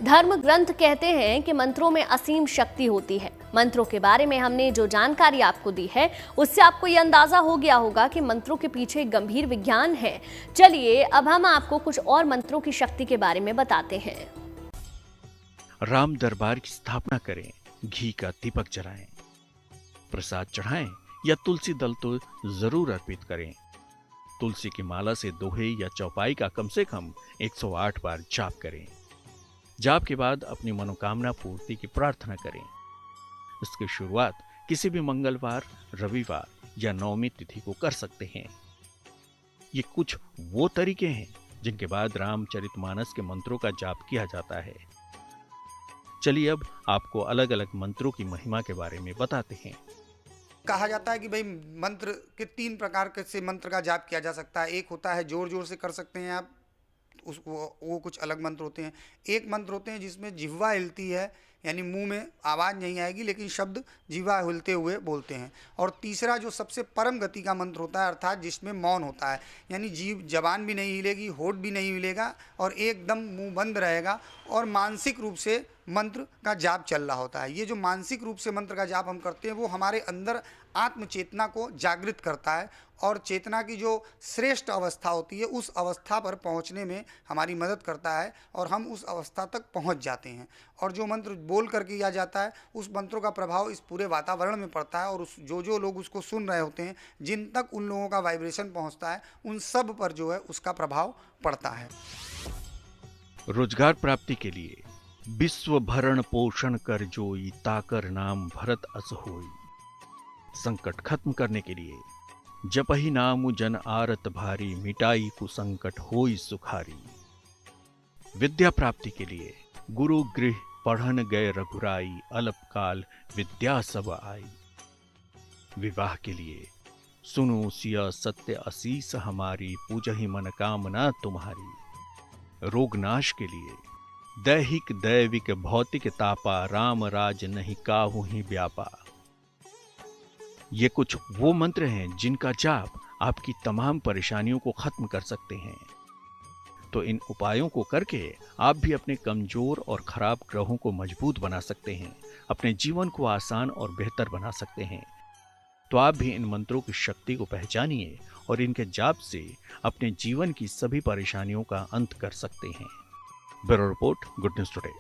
धर्म ग्रंथ कहते हैं कि मंत्रों में असीम शक्ति होती है। मंत्रों के बारे में हमने जो जानकारी आपको दी है उससे आपको ये अंदाजा हो गया होगा कि मंत्रों के पीछे गंभीर विज्ञान है। चलिए अब हम आपको कुछ और मंत्रों की शक्ति के बारे में बताते हैं। राम दरबार की स्थापना करें, घी का दीपक जलाएं, प्रसाद चढ़ाएं या तुलसी दल तो जरूर अर्पित करें। तुलसी की माला से दोहे या चौपाई का कम से कम 108 बार जाप करें। जाप के बाद अपनी मनोकामना पूर्ति की प्रार्थना करें। इसकी शुरुआत किसी भी मंगलवार, रविवार या नवमी तिथि को कर सकते हैं। ये कुछ वो तरीके हैं जिनके बाद रामचरितमानस के मंत्रों का जाप किया जाता है। चलिए अब आपको अलग अलग मंत्रों की महिमा के बारे में बताते हैं। कहा जाता है कि भाई मंत्र के 3 प्रकार से मंत्र का जाप किया जा सकता है। एक होता है जोर जोर से कर सकते हैं आप, वो कुछ अलग मंत्र होते हैं। एक मंत्र होते हैं जिसमें जिह्वा हिलती है, यानी मुंह में आवाज़ नहीं आएगी लेकिन शब्द जिह्वा हिलते हुए बोलते हैं। और तीसरा जो सबसे परम गति का मंत्र होता है, अर्थात जिसमें मौन होता है, यानी जबान भी नहीं हिलेगी, होठ भी नहीं हिलेगा और एकदम मुंह बंद रहेगा और मानसिक रूप से मंत्र का जाप चल रहा होता है। ये जो मानसिक रूप से मंत्र का जाप हम करते हैं वो हमारे अंदर आत्म चेतना को जागृत करता है और चेतना की जो श्रेष्ठ अवस्था होती है उस अवस्था पर पहुंचने में हमारी मदद करता है और हम उस अवस्था तक पहुंच जाते हैं। और जो मंत्र बोल कर किया जाता है उस मंत्रों का प्रभाव इस पूरे वातावरण में पड़ता है और जो लोग उसको सुन रहे होते हैं, जिन तक उन लोगों का वाइब्रेशन पहुंचता है, उन सब पर जो है उसका प्रभाव पड़ता है। रोजगार प्राप्ति के लिए विश्व भरण पोषण कर जोई, ताकर नाम भरत अस होई। संकट खत्म करने के लिए जपहि नामु जन आरत भारी, मिटाई कुसंकट होई सुखारी। विद्या प्राप्ति के लिए गुरु गृह पढ़न गए रघुराई, अल्पकाल विद्या सब आई। विवाह के लिए सुनो सिया सत्य असीस हमारी, पूजहि मन कामना तुम्हारी। रोग नाश के लिए दैहिक दैविक भौतिक तापा, राम राज नहीं काहू ही व्यापा। ये कुछ वो मंत्र हैं जिनका जाप आपकी तमाम परेशानियों को खत्म कर सकते हैं। तो इन उपायों को करके आप भी अपने कमजोर और खराब ग्रहों को मजबूत बना सकते हैं, अपने जीवन को आसान और बेहतर बना सकते हैं। तो आप भी इन मंत्रों की शक्ति को पहचानिए और इनके जाप से अपने जीवन की सभी परेशानियों का अंत कर सकते हैं। Bureau report, good news today.